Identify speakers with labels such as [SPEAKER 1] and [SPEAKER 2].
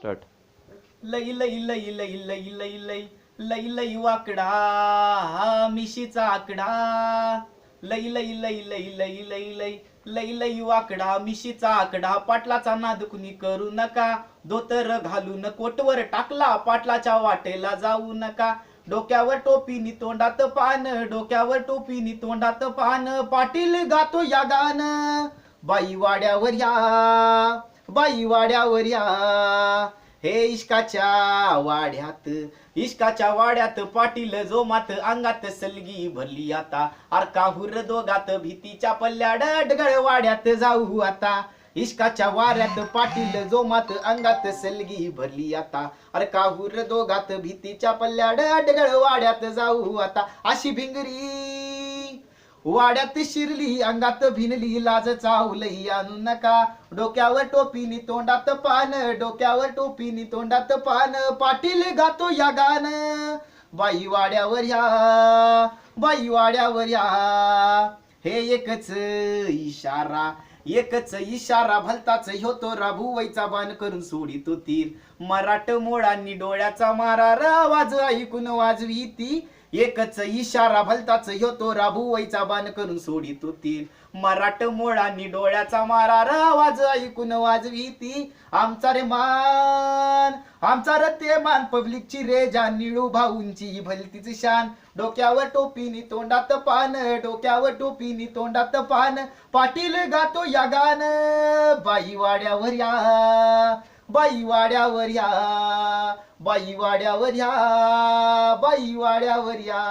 [SPEAKER 1] Start.
[SPEAKER 2] लई लई लई लई लई लई लई लई लई वाकडा मिशीचा आकडा. लई लई लई लई लई लई लई लई लई वाकडा मिशीचा आकडा. पाटलाचा नाद कुणी करू नका, धोतर घालून कोटवर टाकला, पाटलाच्या वाटेला जाऊ नका. डोक्यावर टोपी नि तोंडात पान, डोक्यावर टोपी नि तोंडात पान. पाटील गातो या गान, बाई वाड्यावर या, बाई वाड्यावर या. हे इश्काच्या वाड्यात, इश्काच्या वाड्यात पाटील जोमात, अंगात सलगी भरली आता. अर्काहुर दोघात भीतीच्या पल्ल्याड, डगळ वाड्यात जाऊ आता. इश्काच्या वाऱ्यात पाटील जोमात, अंगात सलगी भरली आता. अर्काहुर दोघात भीतीच्या पल्ल्याड, डगळ वाड्यात जाऊ आता. अशी भिंगरी वाड्यात शिरली, अंगात भिनली, लाज चावलई आणू नका. डोक्यावर टोपी नि तोंडात पान, डोक्यावर टोपी नि तोंडात पान. पाटील गातो या गान, बाई वाड्यावर या, बाई वाड्यावर या. हे एकच इशारा, एकच इशारा भलताच होतो, राभुवईचा बाण करून सोडितो तीर. मराठ मोळांनी डोळ्याचा मारा, आवाज ऐकून वाजवी ती. एकच इशारा भलताच होतो, राभुवईचा बाण करून सोडितो तीर. मराठ मोळांनी डोळ्याचा मारा, आवाज ऐकून वाजवी ती. आमचा रे मान, आमचा रे ते मान, पब्लिकची रे जान, निळू भाऊंची भलतीच शान. डोक्यावर टोपी नि तोंडात पान, डोक्यावर टोपी नि तोंडात पान. पाटील गातो या गान, बाई वाड्यावर या, बाई वाड्यावर या, बाई वाड्यावर या, बाई वाड्यावर या.